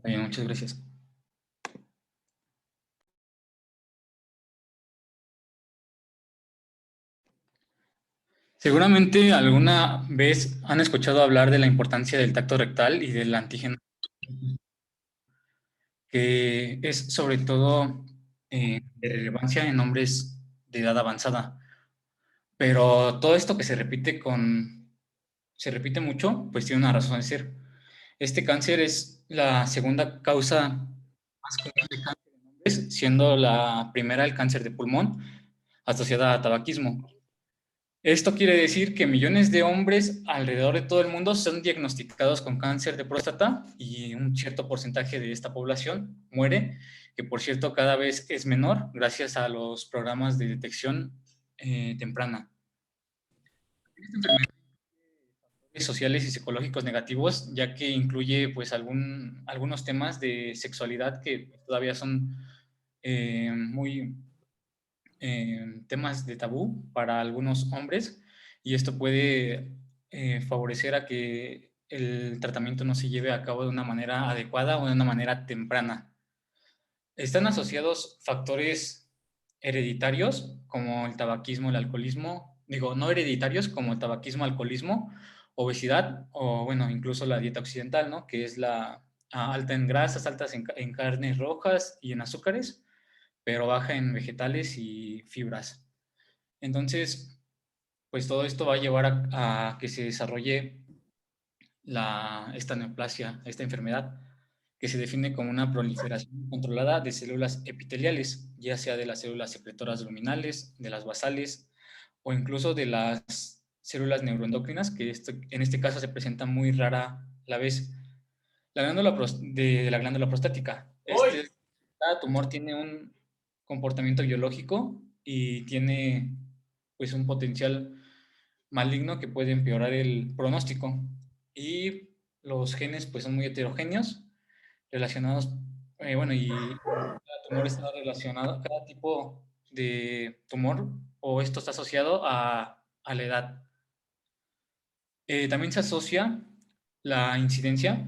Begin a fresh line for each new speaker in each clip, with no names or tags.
Muchas gracias. Seguramente alguna vez han escuchado hablar de la importancia del tacto rectal y del antígeno, que es sobre todo de relevancia en hombres de edad avanzada. Pero todo esto que se repite mucho, pues tiene una razón de ser. Este cáncer es la segunda causa más común de cáncer en hombres, siendo la primera el cáncer de pulmón asociada a tabaquismo. Esto quiere decir que millones de hombres alrededor de todo el mundo son diagnosticados con cáncer de próstata y un cierto porcentaje de esta población muere, que por cierto cada vez es menor gracias a los programas de detección temprana. Esta enfermedad sociales y psicológicos negativos, ya que incluye pues algunos temas de sexualidad que todavía son muy temas de tabú para algunos hombres, y esto puede favorecer a que el tratamiento no se lleve a cabo de una manera adecuada o de una manera temprana. Están asociados factores hereditarios como el tabaquismo, el alcoholismo, digo, no hereditarios como el tabaquismo, alcoholismo, obesidad o, bueno, incluso la dieta occidental, ¿no? Que es la alta en grasas, altas en carnes rojas y en azúcares, pero baja en vegetales y fibras. Entonces, pues todo esto va a llevar a que se desarrolle esta neoplasia, esta enfermedad, que se define como una proliferación controlada de células epiteliales, ya sea de las células secretoras luminales, de las basales o incluso de las células neuroendocrinas, que en este caso se presenta muy rara la vez. La glándula de la glándula prostática. Cada tumor tiene un comportamiento biológico y tiene pues un potencial maligno que puede empeorar el pronóstico. Y los genes pues son muy heterogéneos, relacionados, bueno, y cada tumor está relacionado, cada tipo de tumor o esto está asociado a la edad. También se asocia la incidencia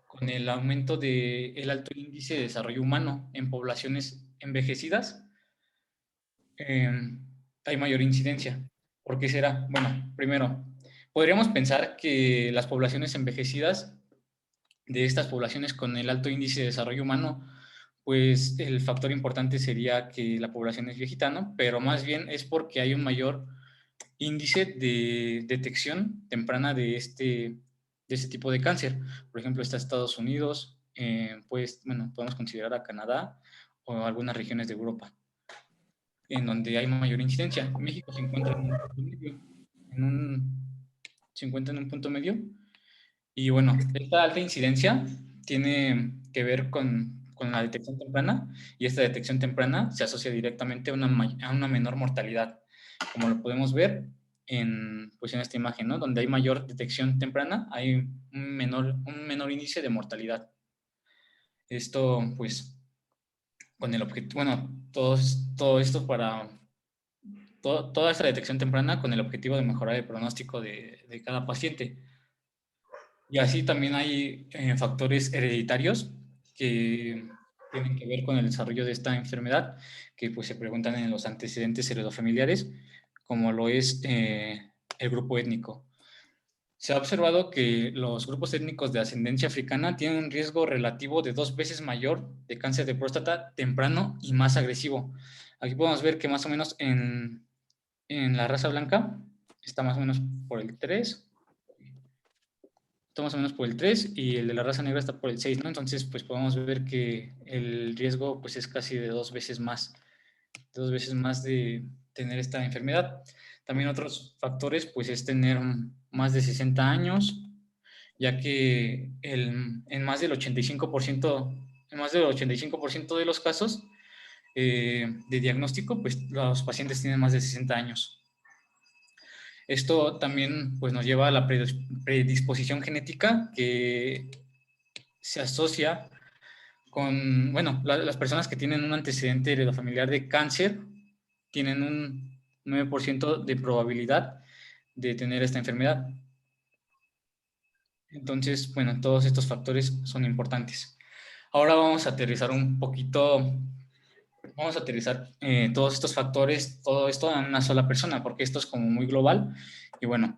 con el aumento del alto índice de desarrollo humano en poblaciones envejecidas. eh, Hay mayor incidencia. ¿Por qué será? Bueno, primero, podríamos pensar que las poblaciones envejecidas, de estas poblaciones con el alto índice de desarrollo humano, pues el factor importante sería que la población es viejita, ¿no? Pero más bien es porque hay un mayor índice de detección temprana de este tipo de cáncer. Por ejemplo, está Estados Unidos, pues, bueno, podemos considerar a Canadá o algunas regiones de Europa, en donde hay mayor incidencia. México se encuentra en un punto medio, en un, se encuentra en un punto medio. Y bueno, esta alta incidencia tiene que ver con la detección temprana, y esta detección temprana se asocia directamente a una menor mortalidad, como lo podemos ver pues en esta imagen, ¿no? Donde hay mayor detección temprana, hay un menor índice de mortalidad. Esto, pues, con el objetivo, bueno, todo esto toda esta detección temprana con el objetivo de mejorar el pronóstico de cada paciente. Y así también hay factores hereditarios que tienen que ver con el desarrollo de esta enfermedad, que pues se preguntan en los antecedentes heredofamiliares, como lo es el grupo étnico. Se ha observado que los grupos étnicos de ascendencia africana tienen un riesgo relativo de 2 veces mayor de cáncer de próstata temprano y más agresivo. Aquí podemos ver que más o menos en la raza blanca está más o menos por el 3, está más o menos por el 3 y el de la raza negra está por el 6, ¿no? Entonces, pues podemos ver que el riesgo pues es casi de 2 veces más de tener esta enfermedad. También otros factores pues es tener más de 60 años, ya que en más del 85%, en más del 85% de los casos de diagnóstico, pues los pacientes tienen más de 60 años. Esto también pues, nos lleva a la predisposición genética que se asocia con, bueno, las personas que tienen un antecedente heredofamiliar de cáncer tienen un 9% de probabilidad de tener esta enfermedad. Entonces, bueno, todos estos factores son importantes. Ahora vamos a aterrizar un poquito, vamos a aterrizar todos estos factores, todo esto en una sola persona, porque esto es como muy global. Y bueno,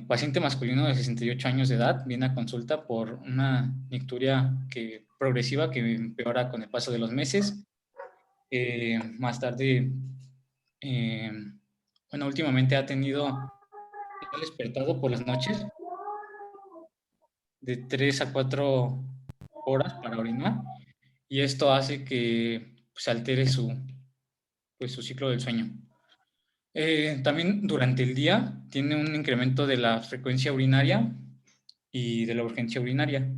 paciente masculino de 68 años de edad viene a consulta por una nicturia progresiva que empeora con el paso de los meses. Más tarde, eh, bueno, últimamente ha despertado por las noches de 3 a 4 horas para orinar y esto hace que se altere pues, su ciclo del sueño. También durante el día tiene un incremento de la frecuencia urinaria y de la urgencia urinaria,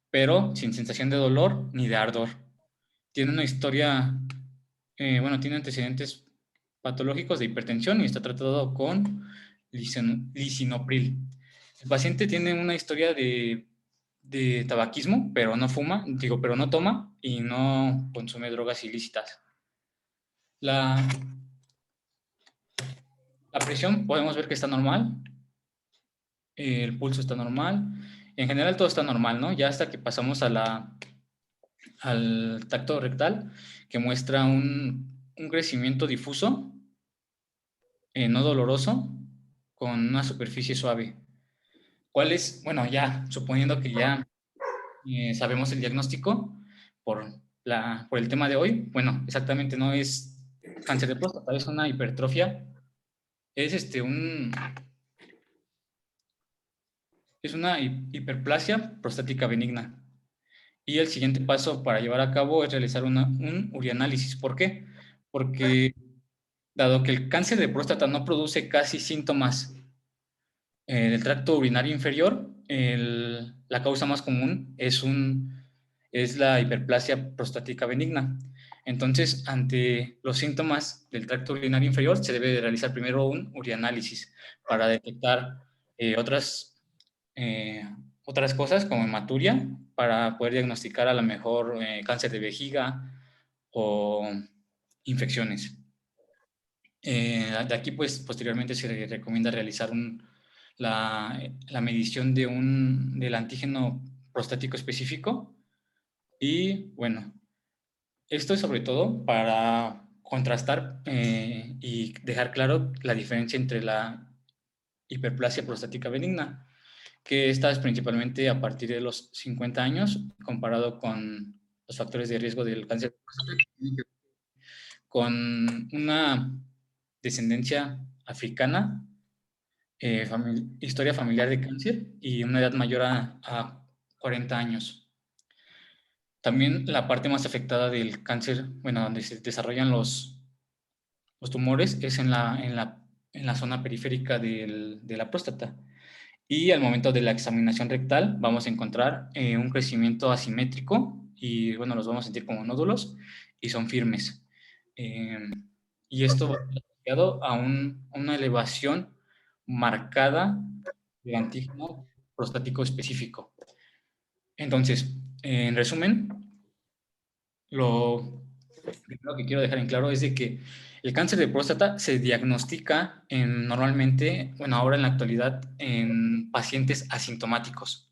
pero sin sensación de dolor ni de ardor. Tiene una historia, bueno, tiene antecedentes patológicos de hipertensión y está tratado con lisinopril. El paciente tiene una historia de tabaquismo, pero no fuma, digo, pero no toma y no consume drogas ilícitas. La, la presión podemos ver que está normal, el pulso está normal, en general todo está normal, ¿no? Ya hasta que pasamos al tacto rectal, que muestra un crecimiento difuso, no doloroso, con una superficie suave. ¿Cuál es? Bueno, ya, suponiendo que ya sabemos el diagnóstico por, por el tema de hoy, bueno, exactamente no es cáncer de próstata, es una hipertrofia, es, es una hiperplasia prostática benigna. Y el siguiente paso para llevar a cabo es realizar un urianálisis. ¿Por qué? Porque dado que el cáncer de próstata no produce casi síntomas del tracto urinario inferior, la causa más común es la hiperplasia prostática benigna. Entonces, ante los síntomas del tracto urinario inferior, se debe de realizar primero un urianálisis para detectar eh, otras, eh, otras cosas como hematuria, para poder diagnosticar a lo mejor cáncer de vejiga o infecciones. De aquí, pues, posteriormente se recomienda realizar la medición del antígeno prostático específico. Y bueno, esto es sobre todo para contrastar y dejar claro la diferencia entre la hiperplasia prostática benigna, que esta es principalmente a partir de los 50 años, comparado con los factores de riesgo del cáncer de próstata, con una descendencia africana, historia familiar de cáncer y una edad mayor a 40 años. También la parte más afectada del cáncer, bueno, donde se desarrollan los tumores, es en la zona periférica de la próstata. Y al momento de la examinación rectal vamos a encontrar un crecimiento asimétrico y, bueno, los vamos a sentir como nódulos y son firmes. Eh, y esto va asociado a una elevación marcada del antígeno prostático específico. Entonces, en resumen, lo primero que quiero dejar en claro es de que el cáncer de próstata se diagnostica normalmente, bueno, ahora en la actualidad, en pacientes asintomáticos.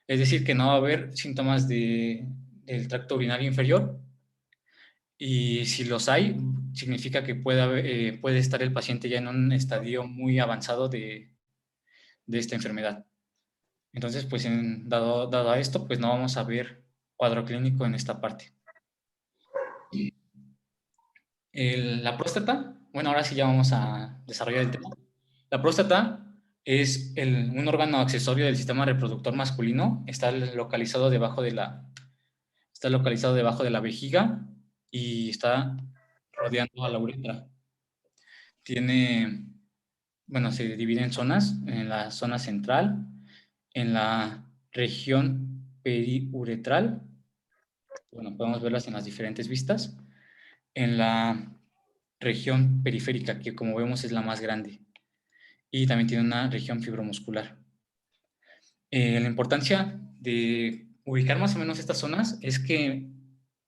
Es decir, que no va a haber síntomas del tracto urinario inferior y si los hay, significa que puede estar el paciente ya en un estadio muy avanzado de esta enfermedad. Entonces, pues dado a esto, pues no vamos a ver cuadro clínico en esta parte. La próstata, bueno, ahora sí ya vamos a desarrollar el tema. La próstata es un órgano accesorio del sistema reproductor masculino, está localizado debajo de la vejiga y está rodeando a la uretra. Tiene, bueno, se divide en zonas, en la zona central, en la región periuretral, bueno, podemos verlas en las diferentes vistas, en la región periférica, que como vemos es la más grande, y también tiene una región fibromuscular. La importancia de ubicar más o menos estas zonas es que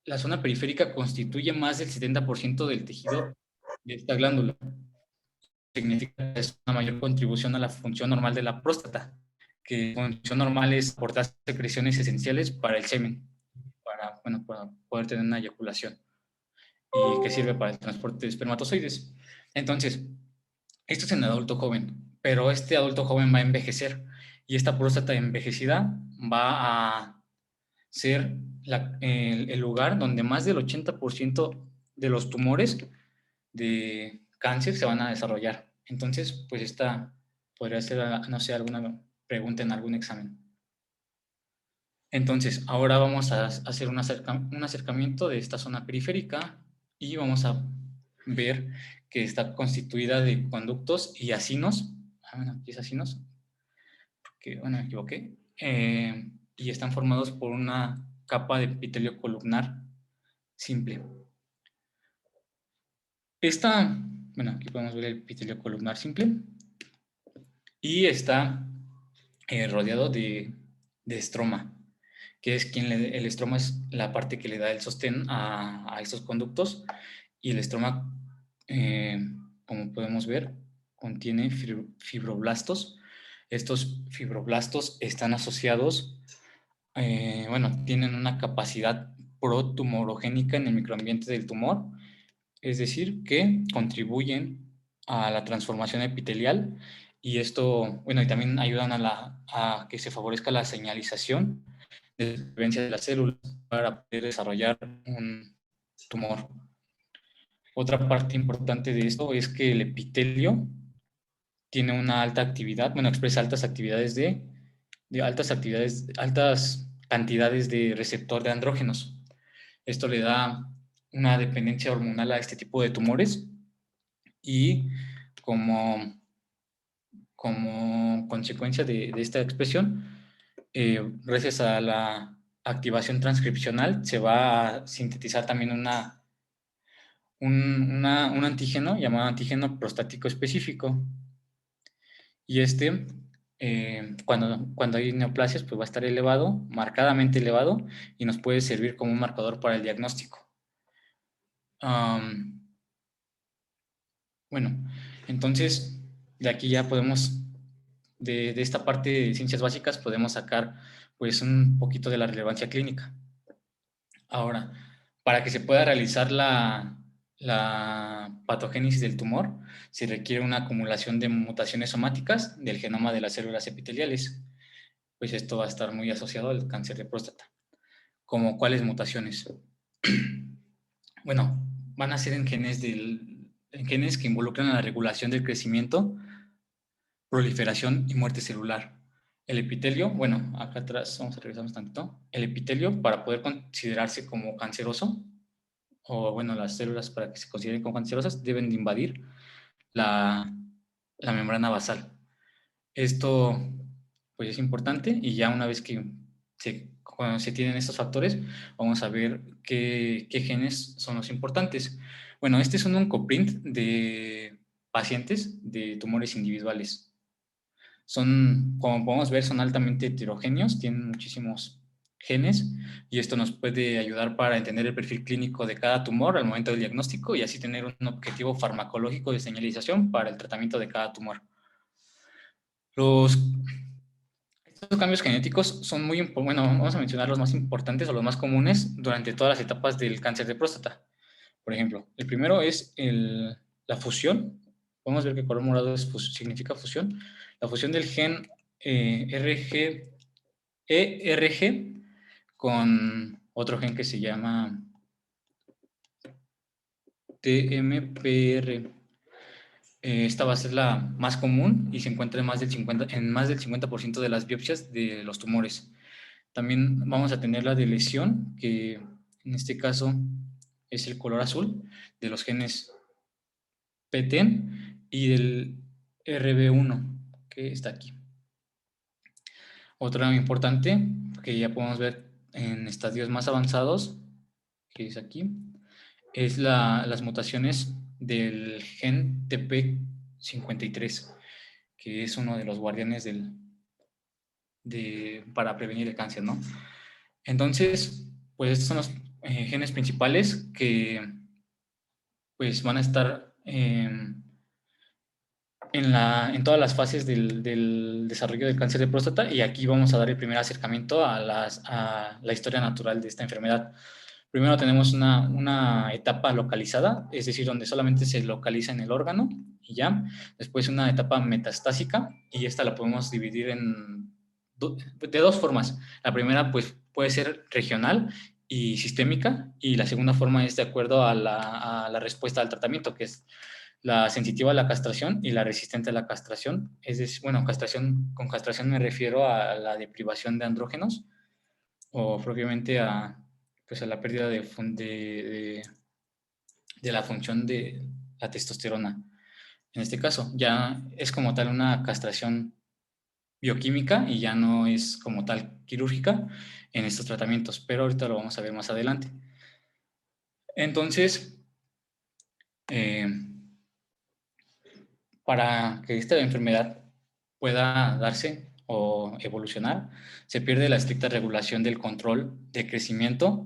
la zona periférica constituye más del 70% del tejido de esta glándula. significa que es una mayor contribución a la función normal de la próstata, que la función normal es aportar secreciones esenciales para el semen, para poder tener una eyaculación y que sirve para el transporte de espermatozoides. Entonces, esto es en el adulto joven, pero este adulto joven va a envejecer y esta próstata envejecida va a ser el lugar donde más del 80% de los tumores de cáncer se van a desarrollar. Entonces, pues esta podría ser, no sé, alguna pregunta en algún examen. Entonces, ahora vamos a hacer un acercamiento de esta zona periférica y vamos a ver que está constituida de conductos y acinos. Bueno, aquí es acinos, que bueno, me equivoqué. Y están formados por una capa de epitelio columnar simple. Bueno, aquí podemos ver el epitelio columnar simple y está rodeado de estroma, que es el estroma es la parte que le da el sostén a estos conductos y el estroma, eh, como podemos ver, contiene fibroblastos. Estos fibroblastos están asociados, bueno, tienen una capacidad protumorogénica en el microambiente del tumor, es decir, que contribuyen a la transformación epitelial y esto, bueno, y también ayudan a que se favorezca la señalización de supervivencia de las células para poder desarrollar un tumor. Otra parte importante de esto es que el epitelio tiene una alta actividad, bueno, expresa altas cantidades de receptor de andrógenos. Esto le da una dependencia hormonal a este tipo de tumores y como, como consecuencia de esta expresión, gracias a la activación transcripcional, se va a sintetizar también un antígeno llamado antígeno prostático específico. Y cuando hay neoplasias, pues va a estar elevado, marcadamente elevado, y nos puede servir como un marcador para el diagnóstico. Bueno, entonces, de aquí ya podemos, de esta parte de ciencias básicas, podemos sacar pues un poquito de la relevancia clínica. Ahora, para que se pueda realizar la patogénesis del tumor, se requiere una acumulación de mutaciones somáticas del genoma de las células epiteliales. Pues esto va a estar muy asociado al cáncer de próstata. ¿Como cuáles mutaciones? Bueno, van a ser en genes que involucran a la regulación del crecimiento, proliferación y muerte celular. El epitelio, bueno, acá atrás vamos a revisar un tantito. El epitelio, para poder considerarse como canceroso, o bueno, las células para que se consideren como cancerosas, deben de invadir la, la membrana basal. Esto, pues es importante y ya una vez que cuando se tienen estos factores, vamos a ver qué genes son los importantes. Bueno, este es un oncoprint de pacientes de tumores individuales. Como podemos ver, son altamente heterogéneos, tienen muchísimos genes y esto nos puede ayudar para entender el perfil clínico de cada tumor al momento del diagnóstico y así tener un objetivo farmacológico de señalización para el tratamiento de cada tumor. Estos cambios genéticos son bueno, vamos a mencionar los más importantes o los más comunes durante todas las etapas del cáncer de próstata. Por ejemplo, el primero es la fusión. Podemos ver que el color morado significa fusión. La fusión del gen ERG con otro gen que se llama TMPR. Esta va a ser la más común y se encuentra en más del 50% de las biopsias de los tumores. También vamos a tener la de lesión, que en este caso es el color azul de los genes PTEN y del RB1, que está aquí. Otra importante, que ya podemos ver en estadios más avanzados, que es aquí, es las mutaciones del gen TP53, que es uno de los guardianes para prevenir el cáncer, ¿no? Entonces, pues estos son los genes principales que pues van a estar en todas las fases del desarrollo del cáncer de próstata, y aquí vamos a dar el primer acercamiento a la historia natural de esta enfermedad. Primero tenemos una etapa localizada, es decir, donde solamente se localiza en el órgano y ya. Después una etapa metastásica, y esta la podemos dividir de dos formas. La primera pues puede ser regional y sistémica, y la segunda forma es de acuerdo a la respuesta al tratamiento, que es la sensitiva a la castración y la resistente a la castración. Es decir, bueno, con castración me refiero a la deprivación de andrógenos, o propiamente pues a la pérdida de la función de la testosterona. En este caso, ya es como tal una castración bioquímica y ya no es como tal quirúrgica en estos tratamientos, pero ahorita lo vamos a ver más adelante. Entonces, eh, para que esta enfermedad pueda darse o evolucionar, se pierde la estricta regulación del control de crecimiento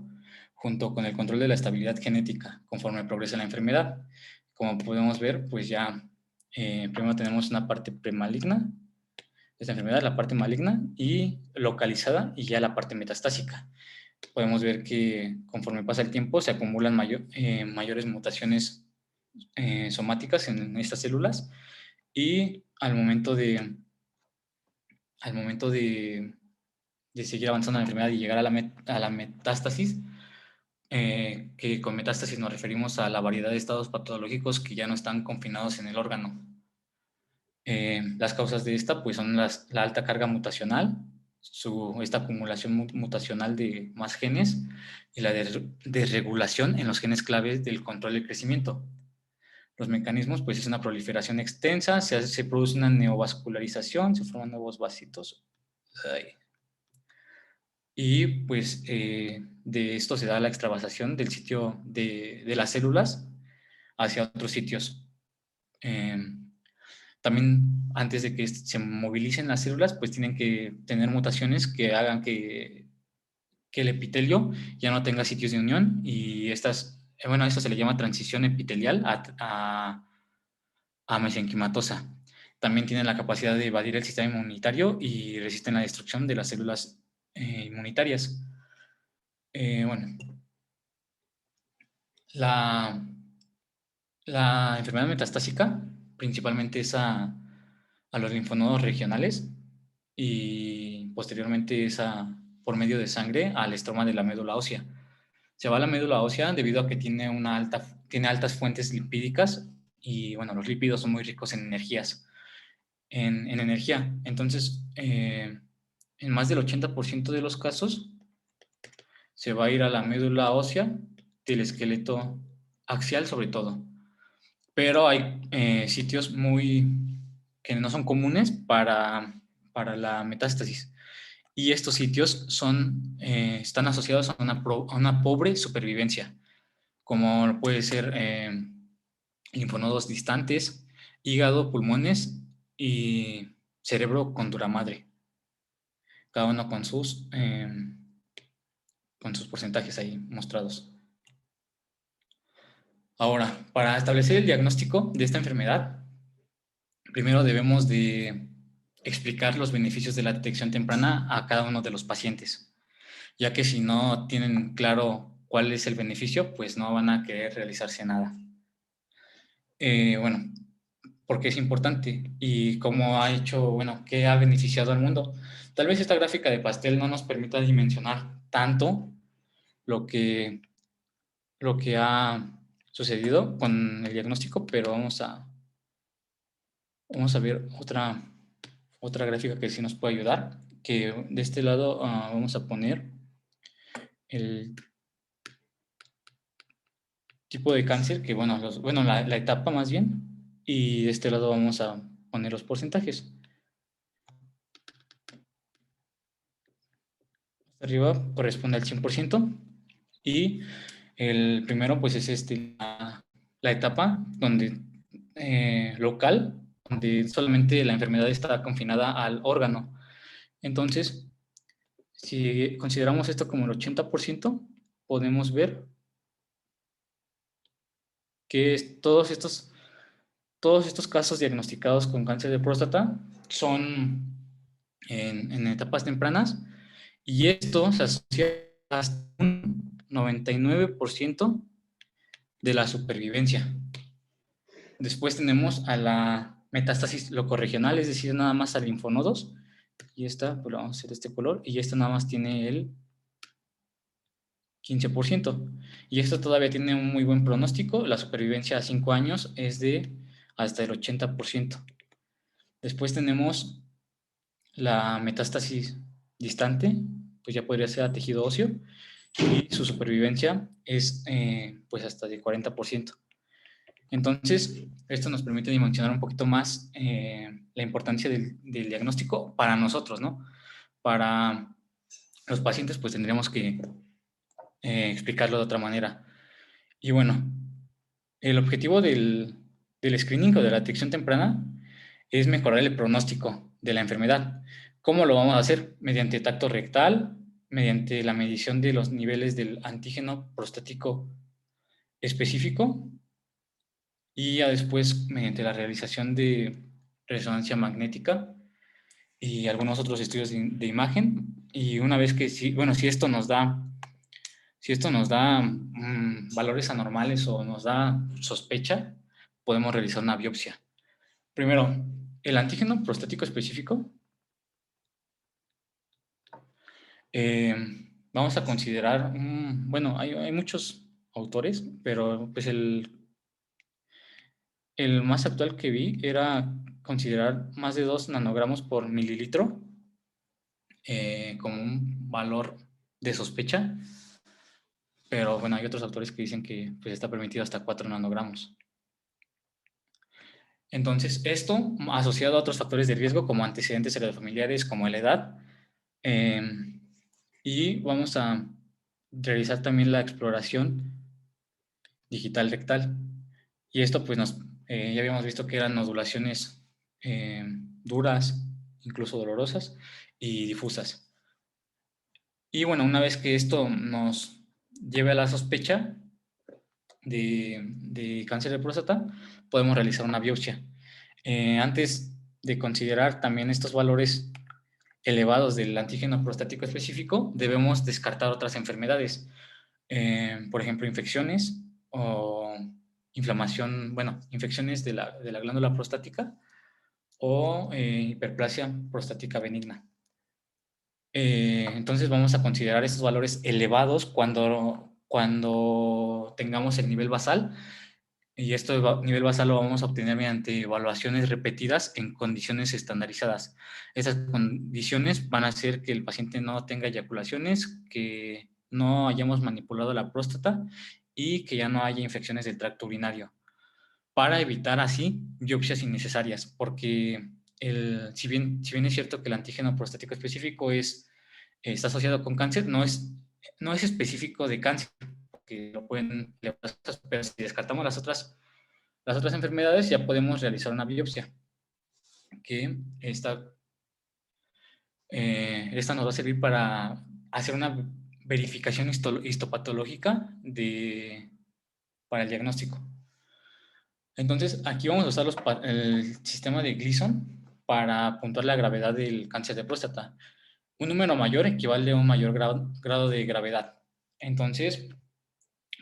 junto con el control de la estabilidad genética conforme progresa la enfermedad. Como podemos ver, pues ya primero tenemos una parte premaligna de esta enfermedad, la parte maligna y localizada, y ya la parte metastásica. Podemos ver que conforme pasa el tiempo se acumulan mayores mutaciones somáticas en estas células, y al momento de seguir avanzando en la enfermedad y llegar a la metástasis, que con metástasis nos referimos a la variedad de estados patológicos que ya no están confinados en el órgano. Las causas de esta pues son la alta carga mutacional, esta acumulación mutacional de más genes, y la desregulación en los genes claves del control del crecimiento. Los mecanismos, pues es una proliferación extensa, se produce una neovascularización, se forman nuevos vasitos. Ay. Y pues de esto se da la extravasación del sitio de las células hacia otros sitios. Eh, También antes de que se movilicen las células, pues tienen que tener mutaciones que hagan que el epitelio ya no tenga sitios de unión, y bueno, esto se le llama transición epitelial a mesenquimatosa. También tienen la capacidad de evadir el sistema inmunitario y resisten la destrucción de las células inmunitarias. Bueno, la, la enfermedad metastásica principalmente es a los linfonodos regionales, y posteriormente es por medio de sangre al estroma de la médula ósea. Se va a la médula ósea debido a que tiene altas fuentes lipídicas, y bueno, los lípidos son muy ricos en energía. Entonces, en más del 80% de los casos, se va a ir a la médula ósea del esqueleto axial sobre todo. Pero hay sitios que no son comunes para la metástasis. Y estos sitios están asociados a una pobre supervivencia, como puede ser linfonodos distantes, hígado, pulmones y cerebro con dura madre, cada uno con sus porcentajes ahí mostrados. Ahora, para establecer el diagnóstico de esta enfermedad, primero debemos de explicar los beneficios de la detección temprana a cada uno de los pacientes, ya que si no tienen claro cuál es el beneficio, pues no van a querer realizarse nada. Bueno, porque es importante y cómo bueno, qué ha beneficiado al mundo. Tal vez esta gráfica de pastel no nos permita dimensionar tanto lo que, lo que ha sucedido con el diagnóstico, pero vamos a ver otra gráfica que sí nos puede ayudar, que de este lado vamos a poner el tipo de cáncer, que bueno, la etapa más bien, y de este lado vamos a poner los porcentajes. Arriba corresponde al 100%, y el primero pues es la etapa local, donde solamente la enfermedad está confinada al órgano. Entonces, si consideramos esto como el 80%, podemos ver que todos estos Todos estos casos diagnosticados con cáncer de próstata son en etapas tempranas y esto se asocia hasta un 99% de la supervivencia. Después tenemos a la metástasis locorregional, es decir, nada más a linfonodos. Y esta, pues vamos a hacer de este color, y esta nada más tiene el 15%. Y esto todavía tiene un muy buen pronóstico. La supervivencia a 5 años es de hasta el 80%. Después tenemos la metástasis distante, pues ya podría ser a tejido óseo, y su supervivencia es pues hasta de 40%. Entonces, esto nos permite dimensionar un poquito más la importancia del diagnóstico para nosotros, ¿no? Para los pacientes, pues tendríamos que explicarlo de otra manera. Y bueno, el objetivo del screening o de la detección temprana es mejorar el pronóstico de la enfermedad. ¿Cómo lo vamos a hacer? Mediante tacto rectal, mediante la medición de los niveles del antígeno prostático específico y ya después mediante la realización de resonancia magnética y algunos otros estudios de imagen. Y una vez que, bueno, si esto nos da valores anormales o nos da sospecha, podemos realizar una biopsia. Primero, el antígeno prostático específico, eh, vamos a considerar, bueno, hay muchos autores, pero pues el más actual que vi era considerar más de 2 nanogramos por mililitro como un valor de sospecha, pero bueno, hay otros autores que dicen que pues, está permitido hasta 4 nanogramos. Entonces, esto asociado a otros factores de riesgo como antecedentes heredofamiliares, como la edad, eh, y vamos a realizar también la exploración digital rectal. Y esto, pues, ya habíamos visto que eran nodulaciones eh, duras, incluso dolorosas y difusas. Y bueno, una vez que esto nos lleve a la sospecha de cáncer de próstata, podemos realizar una biopsia. Antes de considerar también estos valores elevados del antígeno prostático específico, debemos descartar otras enfermedades, por ejemplo, infecciones o inflamación, bueno, infecciones de la glándula prostática o hiperplasia prostática benigna. Entonces vamos a considerar estos valores elevados cuando tengamos el nivel basal, y este nivel basal lo vamos a obtener mediante evaluaciones repetidas en condiciones estandarizadas. Esas condiciones van a hacer que el paciente no tenga eyaculaciones, que no hayamos manipulado la próstata y que ya no haya infecciones del tracto urinario, para evitar así biopsias innecesarias, porque si bien es cierto que el antígeno prostático específico está asociado con cáncer, no es específico de cáncer, que lo pueden, pero si descartamos las otras enfermedades, ya podemos realizar una biopsia, que esta nos va a servir para hacer una verificación histopatológica para el diagnóstico. Entonces, aquí vamos a usar el sistema de Gleason para puntuar la gravedad del cáncer de próstata. Un número mayor equivale a un mayor grado de gravedad. Entonces,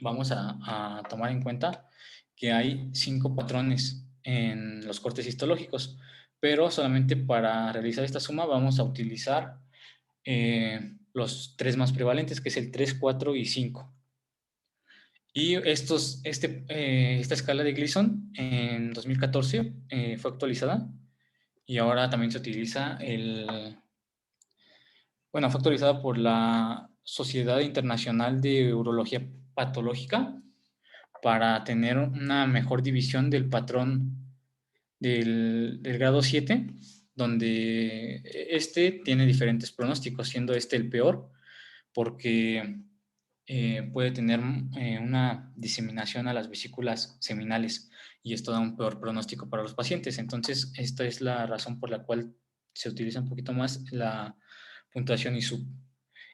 vamos a tomar en cuenta que hay 5 patrones en los cortes histológicos, pero solamente para realizar esta suma vamos a utilizar los 3 más prevalentes, que es el 3, 4 y 5. Y esta escala de Gleason en 2014 fue actualizada, y ahora también se utiliza fue actualizada por la Sociedad Internacional de Urología Patológica para tener una mejor división del patrón del grado 7, donde este tiene diferentes pronósticos, siendo este el peor, porque puede tener una diseminación a las vesículas seminales, y esto da un peor pronóstico para los pacientes. Entonces, esta es la razón por la cual se utiliza un poquito más la puntuación ISUP.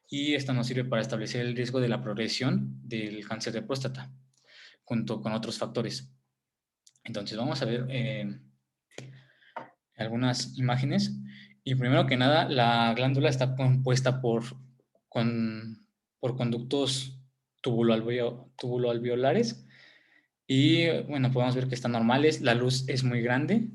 Y esta nos sirve para establecer el riesgo de la progresión del cáncer de próstata, junto con otros factores. Entonces vamos a ver algunas imágenes. Y primero que nada, la glándula está compuesta por conductos tubuloalveolares. Y bueno, podemos ver que están normales. La luz es muy grande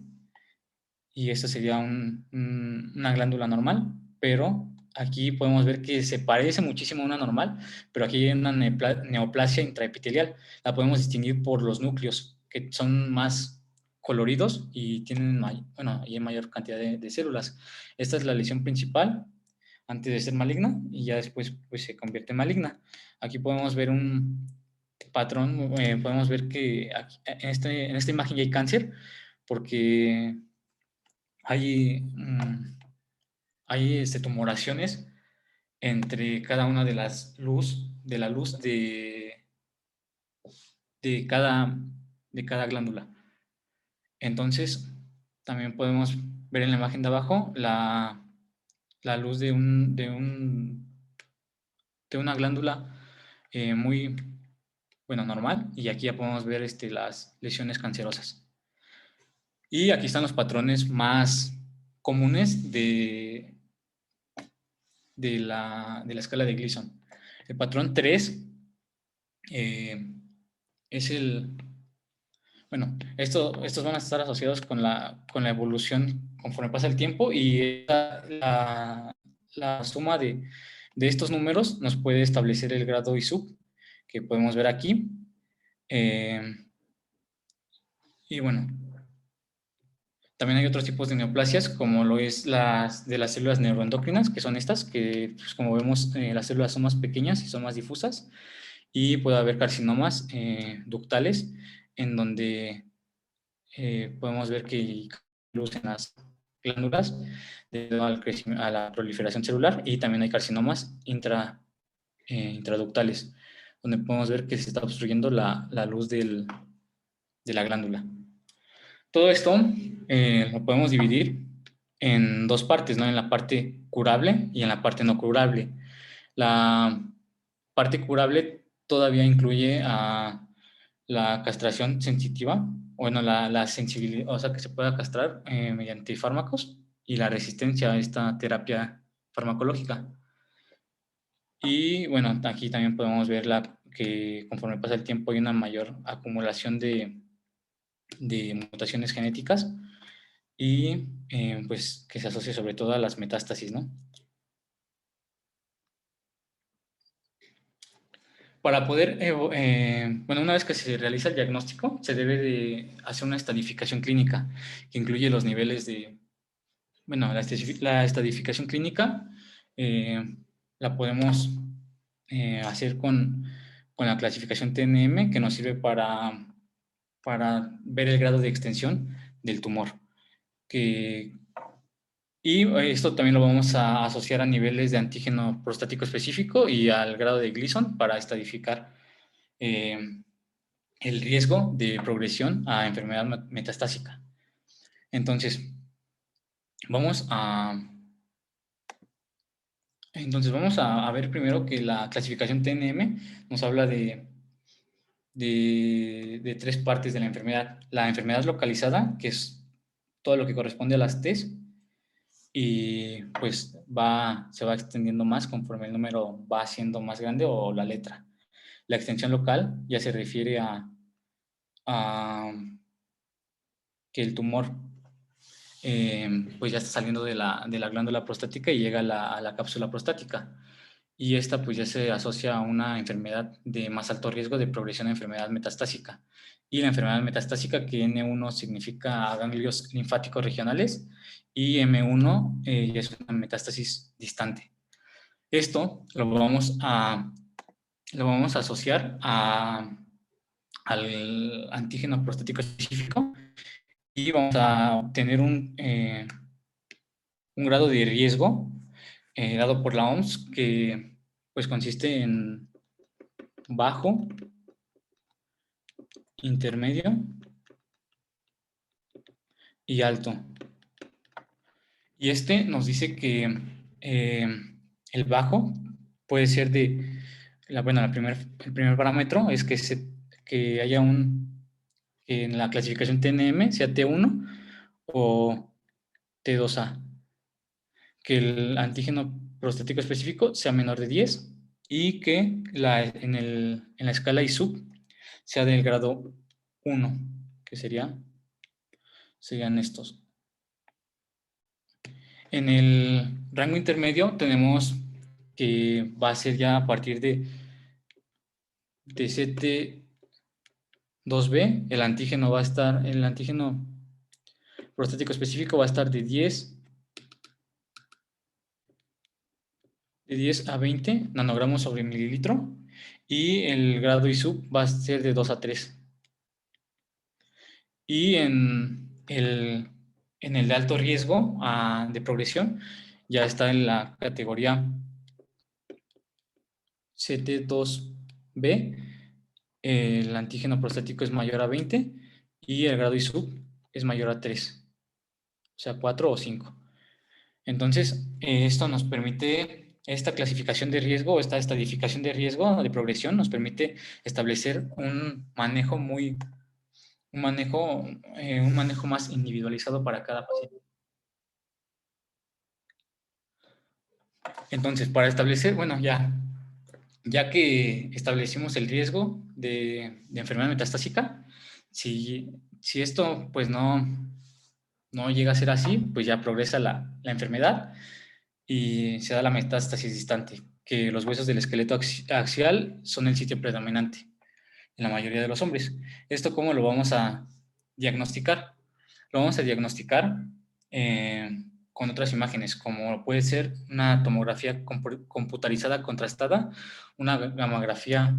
y esta sería una glándula normal, pero aquí podemos ver que se parece muchísimo a una normal, pero aquí hay una neoplasia intraepitelial. La podemos distinguir por los núcleos, que son más coloridos y tienen bueno, hay mayor cantidad de células. Esta es la lesión principal antes de ser maligna y ya después pues, se convierte en maligna. Aquí podemos ver un patrón, podemos ver que aquí, en esta imagen ya hay cáncer porque hay, hay tumoraciones entre cada una de la luz de cada, de cada glándula. Entonces, también podemos ver en la imagen de abajo la luz de una glándula muy, bueno, normal, y aquí ya podemos ver las lesiones cancerosas. Y aquí están los patrones más comunes de la escala de Gleason. El patrón 3 es bueno, estos van a estar asociados con la evolución conforme pasa el tiempo y la suma de estos números nos puede establecer el grado ISUP que podemos ver aquí. Y bueno, también hay otros tipos de neoplasias, como lo es las de las células neuroendocrinas, que son estas, que pues, como vemos, las células son más pequeñas y son más difusas, y puede haber carcinomas ductales, en donde podemos ver que hay luz en las glándulas debido a la proliferación celular, y también hay carcinomas intraductales, donde podemos ver que se está obstruyendo la luz de la glándula. Todo esto lo podemos dividir en dos partes, ¿no? En la parte curable y en la parte no curable. La parte curable todavía incluye a la castración sensitiva, bueno, la sensibilidad, o sea, que se pueda castrar mediante fármacos y la resistencia a esta terapia farmacológica. Y bueno, aquí también podemos ver que conforme pasa el tiempo hay una mayor acumulación de mutaciones genéticas y pues que se asocia sobre todo a las metástasis, ¿no? Para poder, bueno, una vez que se realiza el diagnóstico, se debe de hacer una estadificación clínica que incluye los niveles bueno, la estadificación clínica la podemos hacer con la clasificación TNM que nos sirve para ver el grado de extensión del tumor. Y esto también lo vamos a asociar a niveles de antígeno prostático específico y al grado de Gleason para estadificar eh, el riesgo de progresión a enfermedad metastásica. Entonces, vamos a, a ver primero que la clasificación TNM nos habla de tres partes de la enfermedad. La enfermedad localizada, que es todo lo que corresponde a las T's, y pues se va extendiendo más conforme el número va siendo más grande o la letra. La extensión local ya se refiere a que el tumor pues ya está saliendo de la glándula prostática y llega a la cápsula prostática. Y esta pues ya se asocia a una enfermedad de más alto riesgo de progresión a enfermedad metastásica. Y la enfermedad metastásica, que N1 significa ganglios linfáticos regionales y M1 ya es una metástasis distante. Esto lo vamos a asociar al antígeno prostático específico y vamos a obtener un grado de riesgo dado por la OMS que pues consiste en bajo, intermedio y alto. Y este nos dice que el bajo puede ser bueno, el primer parámetro es que haya en la clasificación TNM sea T1 o T2A, que el antígeno prostático específico sea menor de 10 y que en la escala ISUP sea del grado 1, que serían estos. En el rango intermedio tenemos que va a ser ya a partir de CT2B, el antígeno prostático específico va a estar de 10 a 20 nanogramos sobre mililitro y el grado ISUP va a ser de 2 a 3. Y en el de alto riesgo de progresión ya está en la categoría CT2B, el antígeno prostático es mayor a 20 y el grado ISUP es mayor a 3, o sea, 4 o 5. Entonces, esto nos permite, esta clasificación de riesgo, esta estadificación de riesgo de progresión nos permite establecer un manejo un manejo más individualizado para cada paciente. Entonces, para establecer, bueno, ya que establecimos el riesgo de enfermedad metastásica, si esto pues no llega a ser así, pues ya progresa la enfermedad y se da la metástasis distante, que los huesos del esqueleto axial son el sitio predominante en la mayoría de los hombres. ¿Esto cómo lo vamos a diagnosticar? Lo vamos a diagnosticar con otras imágenes, como puede ser una tomografía computarizada contrastada, una gamografía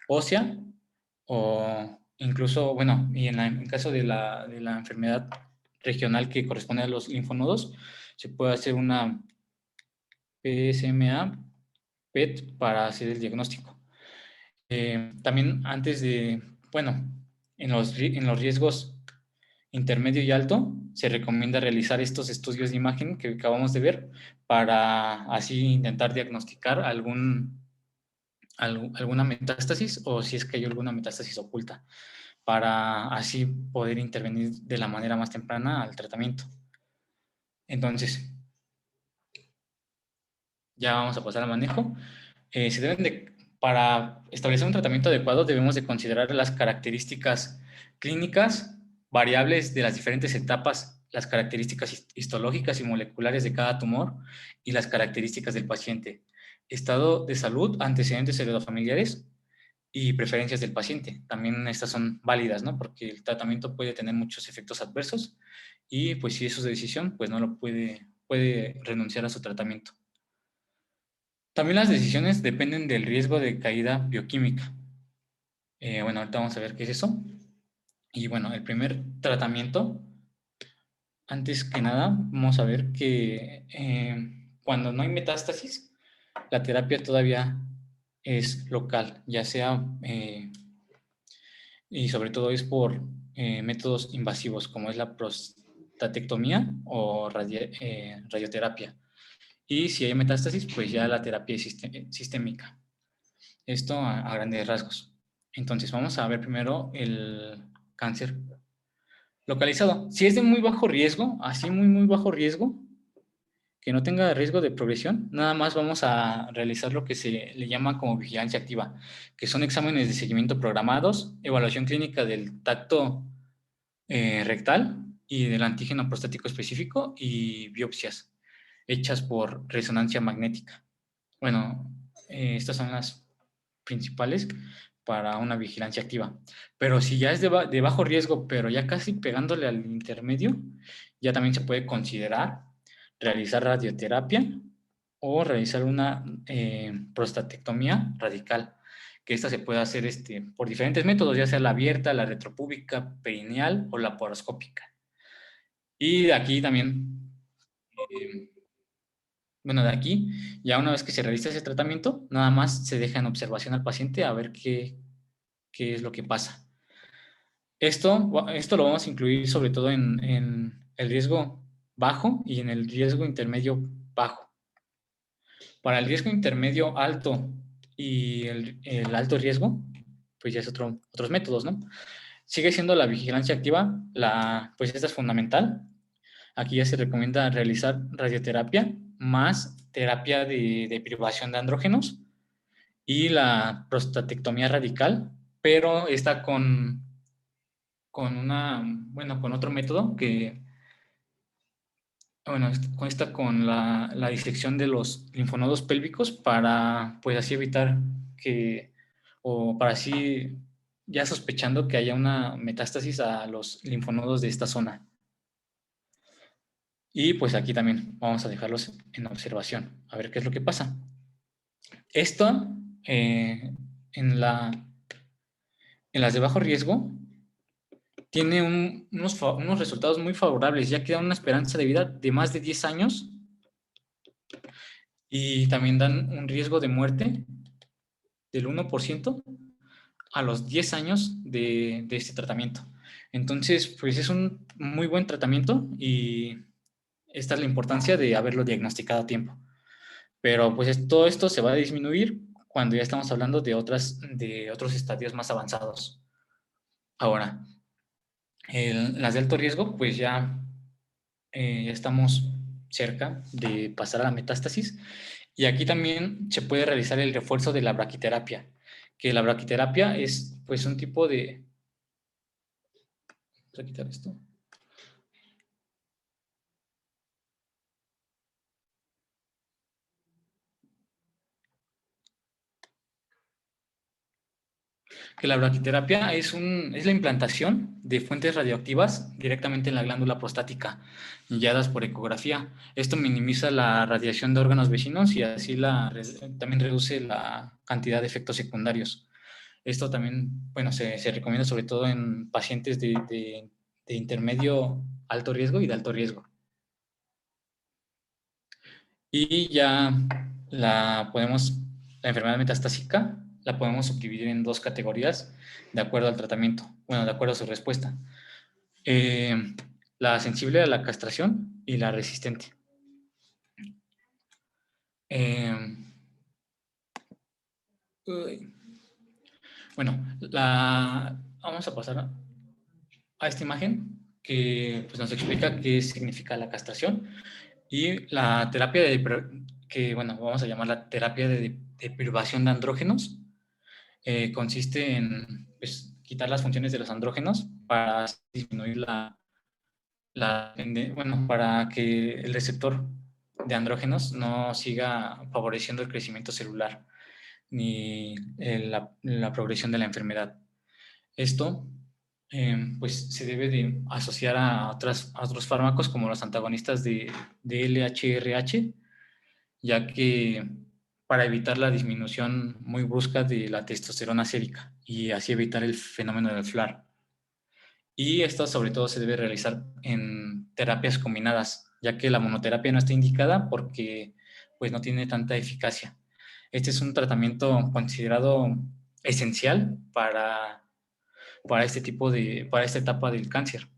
ósea o incluso, bueno, y en caso de la enfermedad regional que corresponde a los linfonodos, se puede hacer una PSMA PET para hacer el diagnóstico. También bueno, en los riesgos intermedio y alto, se recomienda realizar estos estudios de imagen que acabamos de ver para así intentar diagnosticar alguna metástasis o si es que hay alguna metástasis oculta, para así poder intervenir de la manera más temprana al tratamiento. Entonces, ya vamos a pasar al manejo. Para establecer un tratamiento adecuado debemos de considerar las características clínicas, variables de las diferentes etapas, las características histológicas y moleculares de cada tumor y las características del paciente, estado de salud, antecedentes heredofamiliares y preferencias del paciente. También estas son válidas, ¿no? Porque el tratamiento puede tener muchos efectos adversos y pues si eso es su decisión, pues no lo puede renunciar a su tratamiento. También las decisiones dependen del riesgo de caída bioquímica. Bueno, ahorita vamos a ver qué es eso. Y bueno, el primer tratamiento, antes que nada, vamos a ver que cuando no hay metástasis, la terapia todavía es local, ya sea, y sobre todo es por métodos invasivos, como es la prostatectomía o radioterapia. Y si hay metástasis, pues ya la terapia es sistémica. Esto a grandes rasgos. Entonces, vamos a ver primero el cáncer localizado. Si es de muy bajo riesgo, así muy, muy bajo riesgo, que no tenga riesgo de progresión, nada más vamos a realizar lo que se le llama como vigilancia activa, que son exámenes de seguimiento programados, evaluación clínica del tacto rectal y del antígeno prostático específico y biopsias hechas por resonancia magnética. Bueno, estas son las principales para una vigilancia activa. Pero si ya es de bajo riesgo, pero ya casi pegándole al intermedio, ya también se puede considerar realizar radioterapia o realizar una prostatectomía radical, que esta se puede hacer por diferentes métodos, ya sea la abierta, la retropúbica, perineal o laparoscópica. Y de aquí también, eh, bueno, de aquí, ya una vez que se realiza ese tratamiento, nada más se deja en observación al paciente a ver qué es lo que pasa. Esto lo vamos a incluir sobre todo en el riesgo bajo y en el riesgo intermedio bajo. Para el riesgo intermedio alto y el alto riesgo, pues ya es otros métodos, ¿no? Sigue siendo la vigilancia activa, pues esta es fundamental. Aquí ya se recomienda realizar radioterapia más terapia de privación de andrógenos y la prostatectomía radical, pero esta con otro método que, bueno, con la disección de los linfonodos pélvicos para, pues así evitar o para así, ya sospechando que haya una metástasis a los linfonodos de esta zona. Y pues aquí también vamos a dejarlos en observación, a ver qué es lo que pasa. Esto, en las de bajo riesgo, tiene unos resultados muy favorables, ya que da una esperanza de vida de más de 10 años y también dan un riesgo de muerte del 1% a los 10 años de este tratamiento. Entonces, pues es un muy buen tratamiento y esta es la importancia de haberlo diagnosticado a tiempo. Pero pues todo esto se va a disminuir cuando ya estamos hablando de otros estadios más avanzados. Ahora, las de alto riesgo, pues ya estamos cerca de pasar a la metástasis. Y aquí también se puede realizar el refuerzo de la braquiterapia, que la braquiterapia es pues un tipo de... Vamos a quitar esto. Que la braquiterapia es la implantación de fuentes radioactivas directamente en la glándula prostática, guiadas por ecografía. Esto minimiza la radiación de órganos vecinos y así también reduce la cantidad de efectos secundarios. Esto también, bueno, se recomienda sobre todo en pacientes de intermedio alto riesgo y de alto riesgo. Y ya la enfermedad metastásica la podemos subdividir en dos categorías de acuerdo al tratamiento, bueno, de acuerdo a su respuesta. La sensible a la castración y la resistente. Eh, bueno, vamos a pasar a esta imagen que pues, nos explica qué significa la castración y la terapia que, bueno, vamos a llamar la terapia de privación de andrógenos. Consiste en pues, quitar las funciones de los andrógenos para disminuir bueno, para que el receptor de andrógenos no siga favoreciendo el crecimiento celular ni la progresión de la enfermedad. Esto pues se debe de asociar a otros fármacos como los antagonistas de LHRH, ya que para evitar la disminución muy brusca de la testosterona sérica y así evitar el fenómeno del FLAR. Y esto sobre todo se debe realizar en terapias combinadas, ya que la monoterapia no está indicada porque pues no tiene tanta eficacia. Este es un tratamiento considerado esencial para esta etapa del cáncer.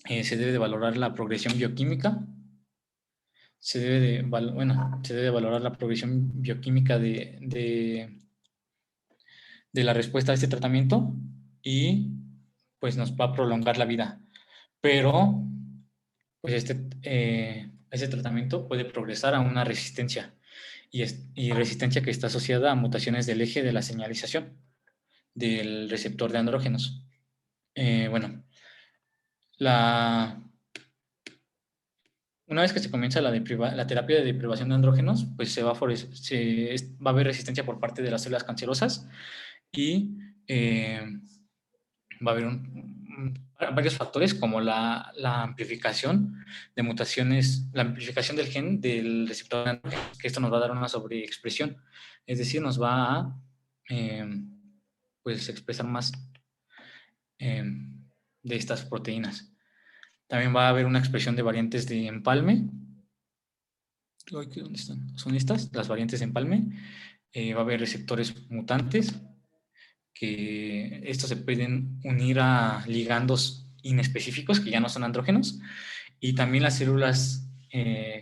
Se debe de valorar la progresión bioquímica, se debe valorar la progresión bioquímica de la respuesta a este tratamiento y pues nos va a prolongar la vida. Pero pues este tratamiento puede progresar a una resistencia y resistencia que está asociada a mutaciones del eje de la señalización del receptor de andrógenos. Bueno, una vez que se comienza la terapia de privación de andrógenos, pues va a haber resistencia por parte de las células cancerosas y va a haber varios factores como la amplificación de mutaciones, la amplificación del gen del receptor de andrógenos, que esto nos va a dar una sobreexpresión, es decir, nos va a pues expresar más de estas proteínas. También va a haber una expresión de variantes de empalme. ¿Dónde están? Son estas, las variantes de empalme. Va a haber receptores mutantes, que estos se pueden unir a ligandos inespecíficos, que ya no son andrógenos, y también las células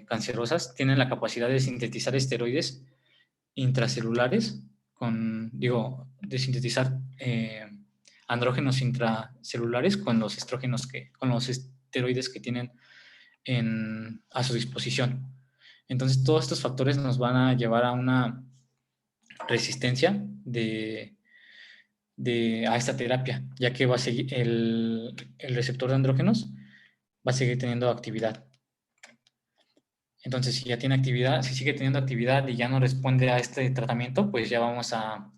cancerosas tienen la capacidad de sintetizar esteroides intracelulares, de sintetizar andrógenos intracelulares con los estrógenos con los esteroides que tienen a su disposición. Entonces, todos estos factores nos van a llevar a una resistencia a esta terapia, ya que va a seguir el receptor de andrógenos va a seguir teniendo actividad. Entonces, si ya tiene actividad, si sigue teniendo actividad y ya no responde a este tratamiento, pues ya vamos a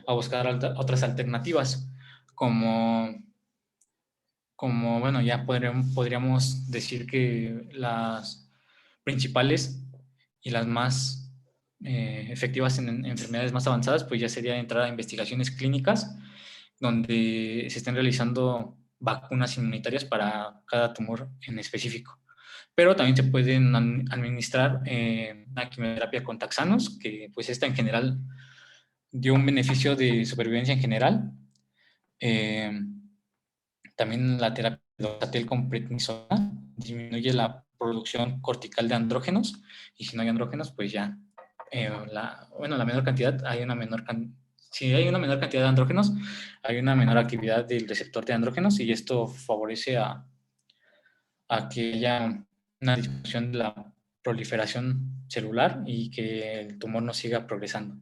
buscar otras alternativas, bueno, ya podríamos decir que las principales y las más efectivas en enfermedades más avanzadas, pues ya sería entrar a investigaciones clínicas donde se estén realizando vacunas inmunitarias para cada tumor en específico. Pero también se pueden administrar una quimioterapia con taxanos, que pues esta en general dio un beneficio de supervivencia en general. También la terapia de Dosatel con prednisona disminuye la producción cortical de andrógenos, y si no hay andrógenos, pues ya, la menor cantidad, si hay una menor cantidad de andrógenos, hay una menor actividad del receptor de andrógenos, y esto favorece a que haya una disminución de la proliferación celular y que el tumor no siga progresando.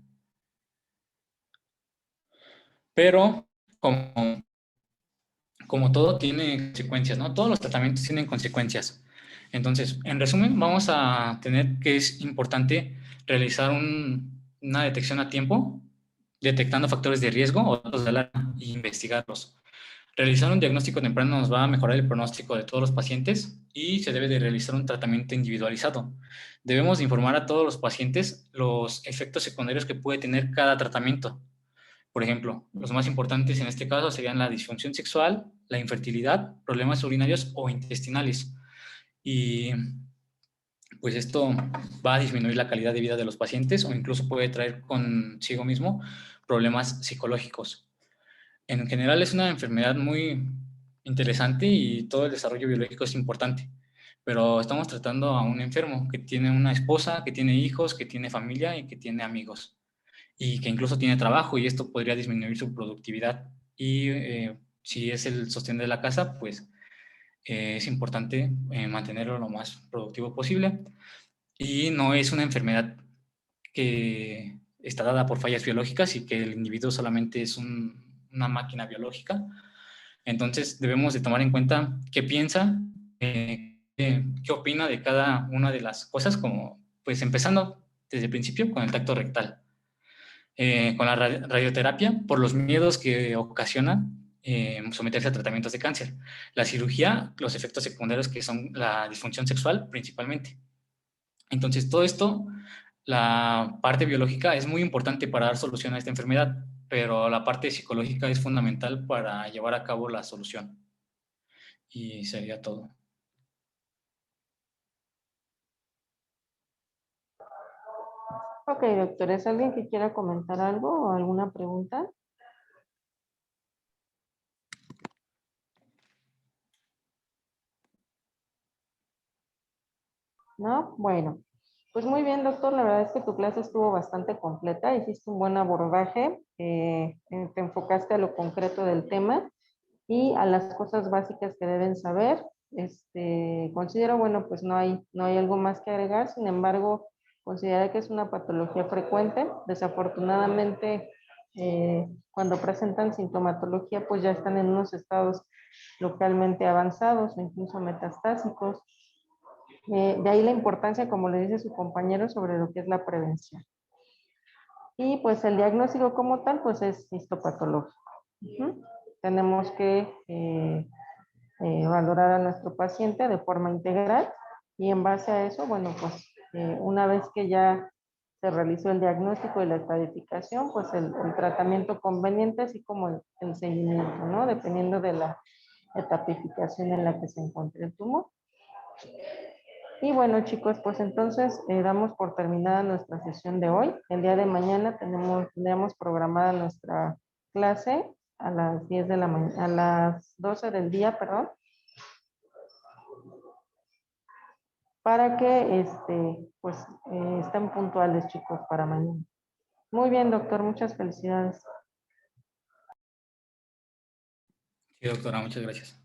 Pero como todo tiene consecuencias, ¿no? Todos los tratamientos tienen consecuencias. Entonces, en resumen, vamos a tener que es importante realizar una detección a tiempo, detectando factores de riesgo o datos de alarma e investigarlos. Realizar un diagnóstico temprano nos va a mejorar el pronóstico de todos los pacientes y se debe de realizar un tratamiento individualizado. Debemos informar a todos los pacientes los efectos secundarios que puede tener cada tratamiento. Por ejemplo, los más importantes en este caso serían la disfunción sexual, la infertilidad, problemas urinarios o intestinales. Y pues esto va a disminuir la calidad de vida de los pacientes o incluso puede traer consigo mismo problemas psicológicos. En general es una enfermedad muy interesante y todo el desarrollo biológico es importante, pero estamos tratando a un enfermo que tiene una esposa, que tiene hijos, que tiene familia y que tiene amigos y que incluso tiene trabajo, y esto podría disminuir su productividad. Y si es el sostén de la casa, pues es importante mantenerlo lo más productivo posible. Y no es una enfermedad que está dada por fallas biológicas y que el individuo solamente es una máquina biológica. Entonces debemos de tomar en cuenta qué piensa, qué opina de cada una de las cosas, como pues empezando desde el principio con el tacto rectal. Con la radioterapia, por los miedos que ocasiona someterse a tratamientos de cáncer. La cirugía, los efectos secundarios que son la disfunción sexual principalmente. Entonces, todo esto, la parte biológica es muy importante para dar solución a esta enfermedad, pero la parte psicológica es fundamental para llevar a cabo la solución. Y sería todo.
Ok, doctor, ¿es alguien que quiera comentar algo o alguna pregunta? ¿No? Bueno, pues muy bien, doctor. La verdad es que tu clase estuvo bastante completa. Hiciste un buen abordaje. Te enfocaste a lo concreto del tema y a las cosas básicas que deben saber. Considero, bueno, pues no hay algo más que agregar. Sin embargo, considero que es una patología frecuente. Desafortunadamente, cuando presentan sintomatología, pues ya están en unos estados localmente avanzados o incluso metastásicos. De ahí la importancia, como le dice su compañero, sobre lo que es la prevención. Y pues el diagnóstico como tal, pues es histopatológico. Tenemos que valorar a nuestro paciente de forma integral y en base a eso, bueno, pues una vez que ya se realizó el diagnóstico y la estadificación, pues el tratamiento conveniente, así como el seguimiento, ¿no? Dependiendo de la etapificación en la que se encuentre el tumor. Y bueno, chicos, pues entonces damos por terminada nuestra sesión de hoy. El día de mañana tenemos programada nuestra clase a las 10 de la mañana, a las 12 del día, perdón, para que pues estén puntuales, chicos, para mañana. Muy bien, doctor, muchas felicidades.
Sí, doctora, muchas gracias.